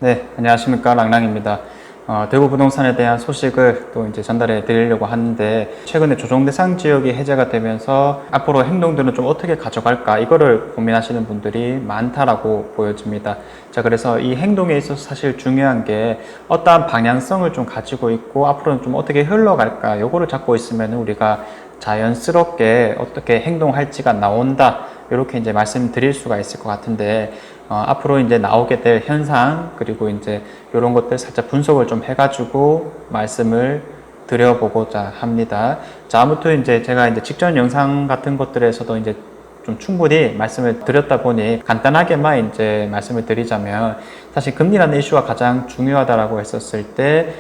네, 안녕하십니까. 랑랑입니다. 대구 부동산에 대한 소식을 또 이제 전달해 드리려고 하는데, 최근에 조정 대상 지역이 해제가 되면서 앞으로 행동들은 좀 어떻게 가져갈까, 이거를 고민하시는 분들이 많다라고 보여집니다. 자, 그래서 이 행동에 있어서 사실 중요한 게 어떠한 방향성을 좀 가지고 있고, 앞으로는 좀 어떻게 흘러갈까, 요거를 잡고 있으면 우리가 자연스럽게 어떻게 행동할지가 나온다, 이렇게 이제 말씀드릴 수가 있을 것 같은데, 앞으로 이제 나오게 될 현상, 그리고 이제 이런 것들 살짝 분석을 좀 해가지고 말씀을 드려보고자 합니다. 자, 아무튼 이제 제가 이제 직전 영상 같은 것들에서도 이제 좀 충분히 말씀을 드렸다 보니 간단하게만 이제 말씀을 드리자면, 사실 금리라는 이슈가 가장 중요하다라고 했었을 때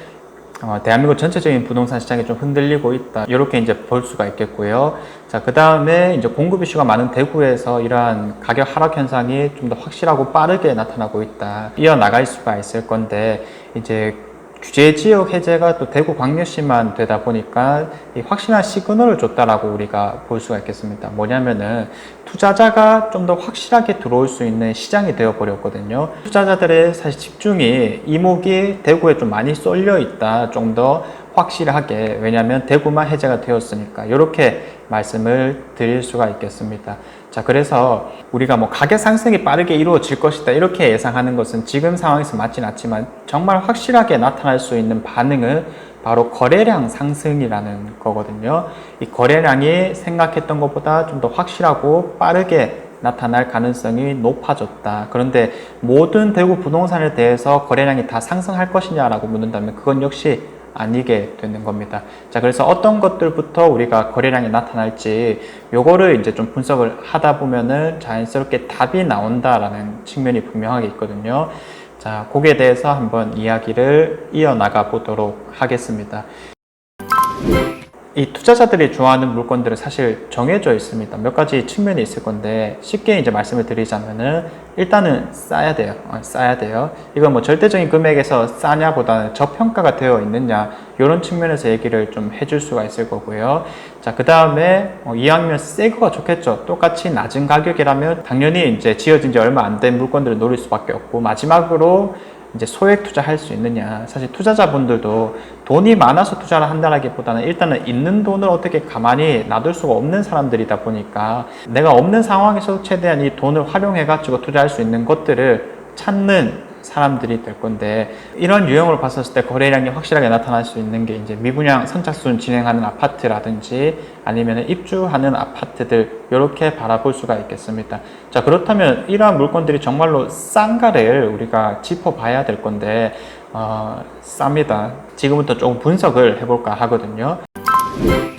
대한민국 전체적인 부동산 시장이 좀 흔들리고 있다, 이렇게 이제 볼 수가 있겠고요. 자, 그 다음에 이제 공급 이슈가 많은 대구에서 이러한 가격 하락 현상이 좀 더 확실하고 빠르게 나타나고 있다, 이어나갈 수가 있을 건데, 이제 규제 지역 해제가 또 대구 광역시만 되다 보니까 이 확실한 시그널을 줬다라고 우리가 볼 수가 있겠습니다. 뭐냐면은 투자자가 좀 더 확실하게 들어올 수 있는 시장이 되어 버렸거든요. 투자자들의 사실 집중이, 이목이 대구에 좀 많이 쏠려 있다, 좀 더 확실하게. 왜냐하면 대구만 해제가 되었으니까, 이렇게 말씀을 드릴 수가 있겠습니다. 자, 그래서 우리가 뭐 가격 상승이 빠르게 이루어질 것이다, 이렇게 예상하는 것은 지금 상황에서 맞진 않지만, 정말 확실하게 나타날 수 있는 반응은 바로 거래량 상승이라는 거거든요. 이 거래량이 생각했던 것보다 좀 더 확실하고 빠르게 나타날 가능성이 높아졌다. 그런데 모든 대구 부동산에 대해서 거래량이 다 상승할 것이냐라고 묻는다면 그건 역시 아니게 되는 겁니다. 자, 그래서 어떤 것들부터 우리가 거래량이 나타날지, 요거를 이제 좀 분석을 하다 보면은 자연스럽게 답이 나온다라는 측면이 분명하게 있거든요. 자, 거기에 대해서 한번 이야기를 이어나가 보도록 하겠습니다. 이 투자자들이 좋아하는 물건들은 사실 정해져 있습니다. 몇 가지 측면이 있을 건데, 쉽게 이제 말씀을 드리자면은 일단은 싸야 돼요. 싸야 돼요. 이건 뭐 절대적인 금액에서 싸냐 보다는 저평가가 되어 있느냐, 이런 측면에서 얘기를 좀 해줄 수가 있을 거고요. 자, 그 다음에 이왕이면 새 거가 좋겠죠. 똑같이 낮은 가격이라면 당연히 이제 지어진 지 얼마 안 된 물건들을 노릴 수밖에 없고, 마지막으로 이제 소액 투자할 수 있느냐. 사실 투자자분들도 돈이 많아서 투자를 한다라기보다는 일단은 있는 돈을 어떻게 가만히 놔둘 수가 없는 사람들이다 보니까, 내가 없는 상황에서 최대한 이 돈을 활용해 가지고 투자할 수 있는 것들을 찾는 사람들이 될 건데, 이런 유형으로 봤었을 때 거래량이 확실하게 나타날 수 있는 게 이제 미분양 선착순 진행하는 아파트라든지 아니면 입주하는 아파트들, 이렇게 바라볼 수가 있겠습니다. 자, 그렇다면 이러한 물건들이 정말로 싼가를 우리가 짚어봐야 될 건데, 쌉니다. 지금부터 조금 분석을 해볼까 하거든요.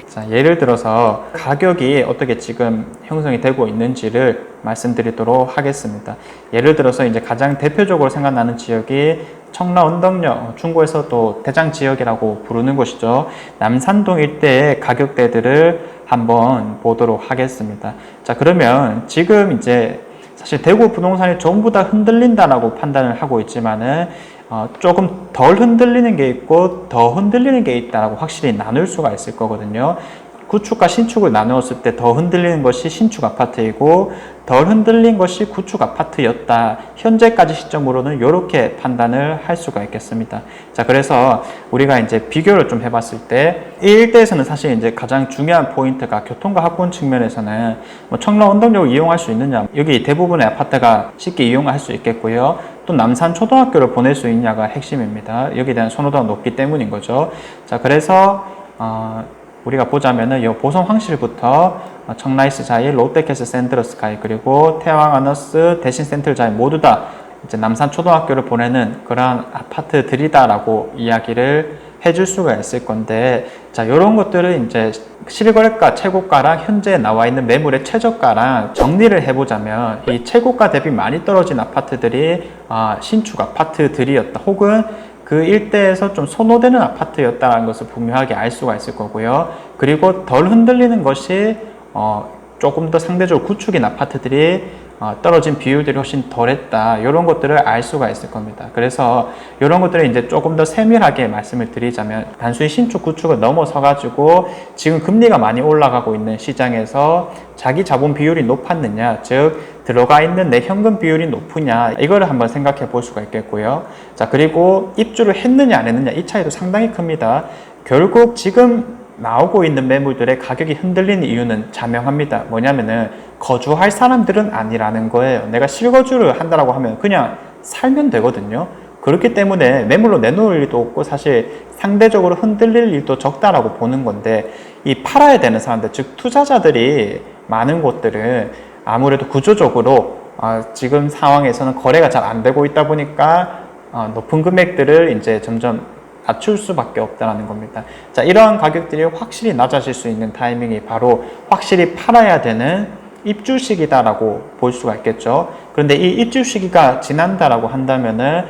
자, 예를 들어서 가격이 어떻게 지금 형성이 되고 있는지를 말씀드리도록 하겠습니다. 예를 들어서 이제 가장 대표적으로 생각나는 지역이 청라 언덕역, 중구에서 또 대장 지역이라고 부르는 곳이죠. 남산동 일대의 가격대들을 한번 보도록 하겠습니다. 자, 그러면 지금 이제 사실 대구 부동산이 전부 다 흔들린다라고 판단을 하고 있지만은 조금 덜 흔들리는 게 있고 더 흔들리는 게 있다라고 확실히 나눌 수가 있을 거거든요. 구축과 신축을 나누었을 때 더 흔들리는 것이 신축 아파트이고 덜 흔들린 것이 구축 아파트였다. 현재까지 시점으로는 이렇게 판단을 할 수가 있겠습니다. 자, 그래서 우리가 이제 비교를 좀 해봤을 때 이 일대에서는 사실 이제 가장 중요한 포인트가 교통과 학군 측면에서는 뭐 청라 언덕역을 이용할 수 있느냐, 여기 대부분의 아파트가 쉽게 이용할 수 있겠고요. 또 남산 초등학교를 보낼 수 있냐가 핵심입니다. 여기에 대한 선호도가 높기 때문인 거죠. 자, 그래서 우리가 보자면은 이 보성 황실부터 청라이스 자이, 롯데캐슬 샌드러스카이, 그리고 태왕 아너스, 대신 센트럴 자이 모두 다 이제 남산 초등학교를 보내는 그러한 아파트들이다라고 이야기를 해줄 수가 있을 건데, 자, 이런 것들을 이제 실거래가 최고가랑 현재 나와 있는 매물의 최저가랑 정리를 해보자면, 이 최고가 대비 많이 떨어진 아파트들이 신축 아파트들이었다, 혹은 그 일대에서 좀 선호되는 아파트였다는 것을 분명하게 알 수가 있을 거고요. 그리고 덜 흔들리는 것이 조금 더 상대적으로 구축인 아파트들이 떨어진 비율들이 훨씬 덜했다, 이런 것들을 알 수가 있을 겁니다. 그래서 이런 것들을 이제 조금 더 세밀하게 말씀을 드리자면, 단순히 신축 구축을 넘어서 가지고 지금 금리가 많이 올라가고 있는 시장에서 자기 자본 비율이 높았느냐, 즉 들어가 있는 내 현금 비율이 높으냐, 이거를 한번 생각해 볼 수가 있겠고요. 자, 그리고 입주를 했느냐 안 했느냐, 이 차이도 상당히 큽니다. 결국 지금 나오고 있는 매물들의 가격이 흔들리는 이유는 자명합니다. 뭐냐면은 거주할 사람들은 아니라는 거예요. 내가 실거주를 한다라고 하면 그냥 살면 되거든요. 그렇기 때문에 매물로 내놓을 일도 없고 사실 상대적으로 흔들릴 일도 적다라고 보는 건데, 이 팔아야 되는 사람들, 즉 투자자들이 많은 곳들은 아무래도 구조적으로 지금 상황에서는 거래가 잘 안 되고 있다 보니까 높은 금액들을 이제 점점 낮출 수밖에 없다는 겁니다. 자, 이러한 가격들이 확실히 낮아질 수 있는 타이밍이 바로 확실히 팔아야 되는 입주 시기다라고 볼 수가 있겠죠. 그런데 이 입주 시기가 지난다라고 한다면은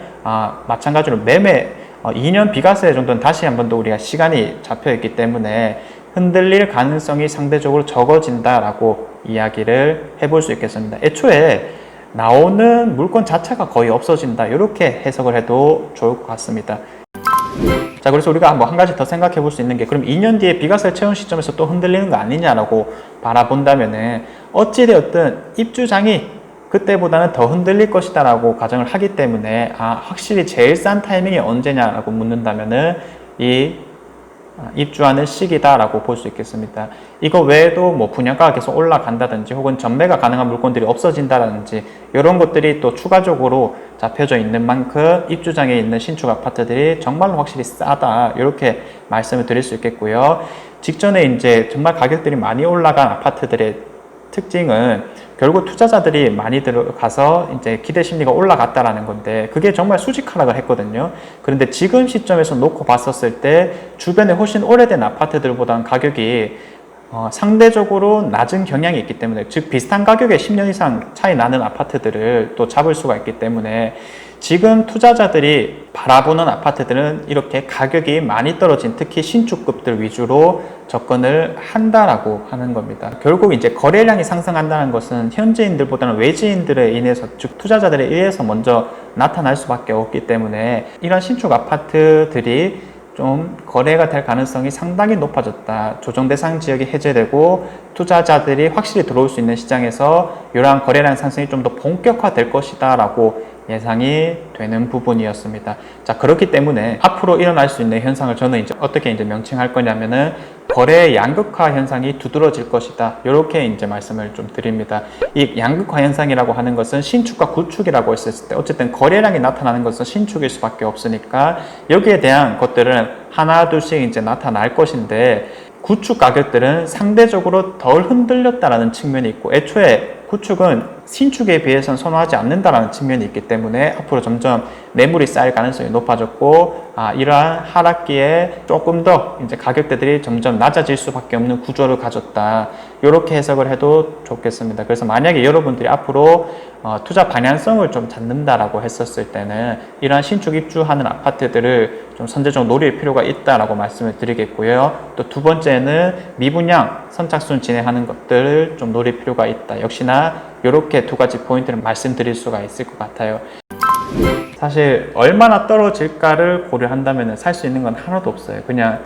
마찬가지로 매매 2년 비과세 정도는 다시 한 번 더 우리가 시간이 잡혀 있기 때문에 흔들릴 가능성이 상대적으로 적어진다라고 이야기를 해볼 수 있겠습니다. 애초에 나오는 물건 자체가 거의 없어진다, 이렇게 해석을 해도 좋을 것 같습니다. 자, 그래서 우리가 한 가지 더 생각해 볼 수 있는 게, 그럼 2년 뒤에 비과세 채용 시점에서 또 흔들리는 거 아니냐라고 바라본다면은, 어찌되었든 입주장이 그때보다는 더 흔들릴 것이다 라고 가정을 하기 때문에, 확실히 제일 싼 타이밍이 언제냐라고 묻는다면은 이 입주하는 시기다라고 볼 수 있겠습니다. 이거 외에도 뭐 분양가가 계속 올라간다든지 혹은 전매가 가능한 물건들이 없어진다든지 이런 것들이 또 추가적으로 잡혀져 있는 만큼 입주장에 있는 신축 아파트들이 정말로 확실히 싸다, 이렇게 말씀을 드릴 수 있겠고요. 직전에 이제 정말 가격들이 많이 올라간 아파트들의 특징은 결국 투자자들이 많이 들어가서 이제 기대 심리가 올라갔다라는 건데, 그게 정말 수직 하락을 했거든요. 그런데 지금 시점에서 놓고 봤었을 때 주변에 훨씬 오래된 아파트들보다는 가격이 상대적으로 낮은 경향이 있기 때문에, 즉 비슷한 가격에 10년 이상 차이 나는 아파트들을 또 잡을 수가 있기 때문에, 지금 투자자들이 바라보는 아파트들은 이렇게 가격이 많이 떨어진 특히 신축급들 위주로 접근을 한다라고 하는 겁니다. 결국 이제 거래량이 상승한다는 것은 현지인들보다는 외지인들에 인해서, 즉 투자자들에 의해서 먼저 나타날 수밖에 없기 때문에, 이런 신축 아파트들이 좀 거래가 될 가능성이 상당히 높아졌다. 조정 대상 지역이 해제되고 투자자들이 확실히 들어올 수 있는 시장에서 이러한 거래량 상승이 좀 더 본격화될 것이다 라고 예상이 되는 부분이었습니다. 자, 그렇기 때문에 앞으로 일어날 수 있는 현상을 저는 이제 어떻게 이제 명칭할 거냐면은 거래 양극화 현상이 두드러질 것이다, 이렇게 이제 말씀을 좀 드립니다. 이 양극화 현상이라고 하는 것은 신축과 구축이라고 했을 때 어쨌든 거래량이 나타나는 것은 신축일 수밖에 없으니까 여기에 대한 것들은 하나 둘씩 이제 나타날 것인데, 구축 가격들은 상대적으로 덜 흔들렸다라는 측면이 있고, 애초에 구축은 신축에 비해서는 선호하지 않는다라는 측면이 있기 때문에 앞으로 점점 매물이 쌓일 가능성이 높아졌고, 이러한 하락기에 조금 더 이제 가격대들이 점점 낮아질 수밖에 없는 구조를 가졌다, 이렇게 해석을 해도 좋겠습니다. 그래서 만약에 여러분들이 앞으로 투자 방향성을 좀 잡는다라고 했었을 때는 이러한 신축 입주하는 아파트들을 좀 선제적으로 노릴 필요가 있다라고 말씀을 드리겠고요. 또 두 번째는 미분양 선착순 진행하는 것들을 좀 노릴 필요가 있다. 역시나 이렇게 두 가지 포인트를 말씀드릴 수가 있을 것 같아요. 사실 얼마나 떨어질까를 고려한다면 살 수 있는 건 하나도 없어요. 그냥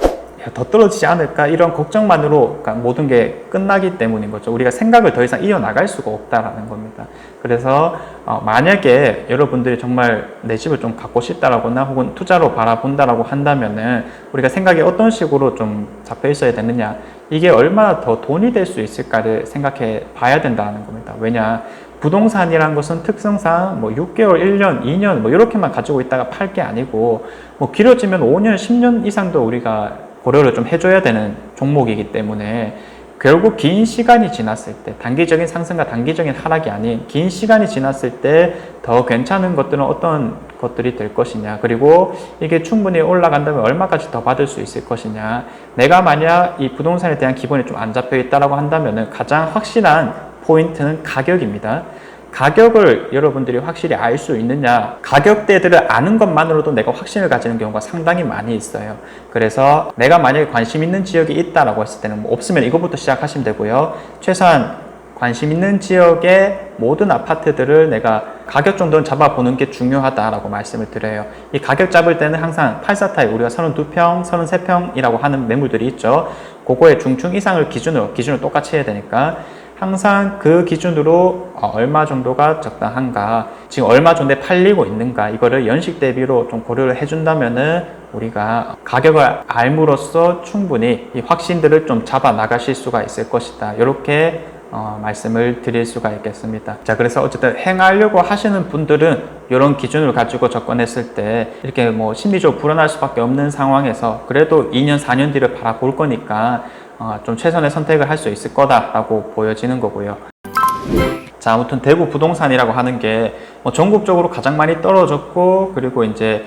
더 떨어지지 않을까, 이런 걱정만으로 모든 게 끝나기 때문인 거죠. 우리가 생각을 더 이상 이어나갈 수가 없다라는 겁니다. 그래서 만약에 여러분들이 정말 내 집을 좀 갖고 싶다라거나 혹은 투자로 바라본다라고 한다면은 우리가 생각이 어떤 식으로 좀 잡혀 있어야 되느냐, 이게 얼마나 더 돈이 될 수 있을까를 생각해 봐야 된다는 겁니다. 왜냐, 부동산이란 것은 특성상 6개월, 1년, 2년 이렇게만 가지고 있다가 팔 게 아니고 길어지면 5년, 10년 이상도 우리가 고려를 좀 해줘야 되는 종목이기 때문에, 결국 긴 시간이 지났을 때, 단기적인 상승과 단기적인 하락이 아닌 긴 시간이 지났을 때 더 괜찮은 것들은 어떤 것들이 될 것이냐, 그리고 이게 충분히 올라간다면 얼마까지 더 받을 수 있을 것이냐, 내가 만약 이 부동산에 대한 기본이 좀 안 잡혀 있다라고 한다면 가장 확실한 포인트는 가격입니다. 가격을 여러분들이 확실히 알 수 있느냐, 가격대들을 아는 것만으로도 내가 확신을 가지는 경우가 상당히 많이 있어요. 그래서 내가 만약에 관심 있는 지역이 있다라고 했을 때는 없으면 이것부터 시작하시면 되고요. 최소한 관심 있는 지역의 모든 아파트들을 내가 가격 정도는 잡아보는 게 중요하다라고 말씀을 드려요. 이 가격 잡을 때는 항상 84타입, 우리가 32평, 33평이라고 하는 매물들이 있죠. 그거의 중층 이상을 기준으로 똑같이 해야 되니까 항상 그 기준으로 얼마 정도가 적당한가, 지금 얼마 정도에 팔리고 있는가, 이거를 연식 대비로 좀 고려를 해준다면은 우리가 가격을 알므로써 충분히 이 확신들을 좀 잡아 나가실 수가 있을 것이다. 이렇게 말씀을 드릴 수가 있겠습니다. 자, 그래서 어쨌든 행하려고 하시는 분들은 이런 기준을 가지고 접근했을 때 이렇게 뭐 심리적으로 불안할 수밖에 없는 상황에서 그래도 2년, 4년 뒤를 바라볼 거니까 좀 최선의 선택을 할 수 있을 거다라고 보여지는 거고요. 자, 아무튼 대구 부동산이라고 하는 게 뭐 전국적으로 가장 많이 떨어졌고, 그리고 이제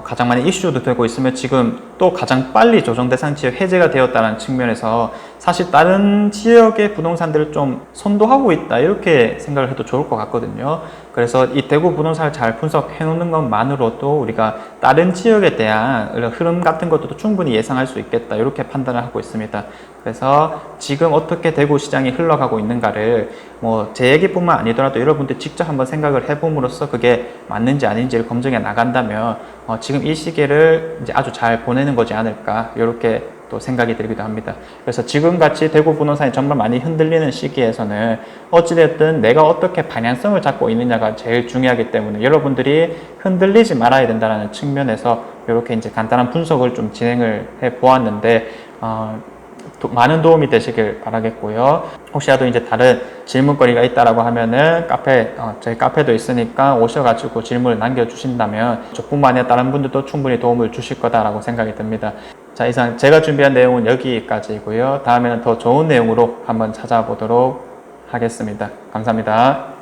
가장 많이 이슈도 되고 있으면 지금 또 가장 빨리 조정대상 지역 해제가 되었다는 측면에서 사실 다른 지역의 부동산들을 좀 선도하고 있다, 이렇게 생각을 해도 좋을 것 같거든요. 그래서 이 대구 부동산을 잘 분석해 놓는 것만으로도 우리가 다른 지역에 대한 흐름 같은 것도 충분히 예상할 수 있겠다, 이렇게 판단을 하고 있습니다. 그래서 지금 어떻게 대구 시장이 흘러가고 있는가를 뭐 제 얘기뿐만 아니더라도 여러분들 직접 한번 생각을 해봄으로써 그게 맞는지 아닌지를 검증해 나간다면 지금 이 시기를 이제 아주 잘 보내는 거지 않을까, 이렇게 또 생각이 들기도 합니다. 그래서 지금같이 대구 부동산이 정말 많이 흔들리는 시기에서는 어찌됐든 내가 어떻게 방향성을 잡고 있느냐가 제일 중요하기 때문에 여러분들이 흔들리지 말아야 된다는 측면에서 이렇게 이제 간단한 분석을 좀 진행을 해 보았는데 많은 도움이 되시길 바라겠고요. 혹시라도 이제 다른 질문거리가 있다라고 하면은 저희 카페도 있으니까 오셔가지고 질문을 남겨주신다면 저뿐만 아니라 다른 분들도 충분히 도움을 주실 거다라고 생각이 듭니다. 자, 이상 제가 준비한 내용은 여기까지고요. 다음에는 더 좋은 내용으로 한번 찾아보도록 하겠습니다. 감사합니다.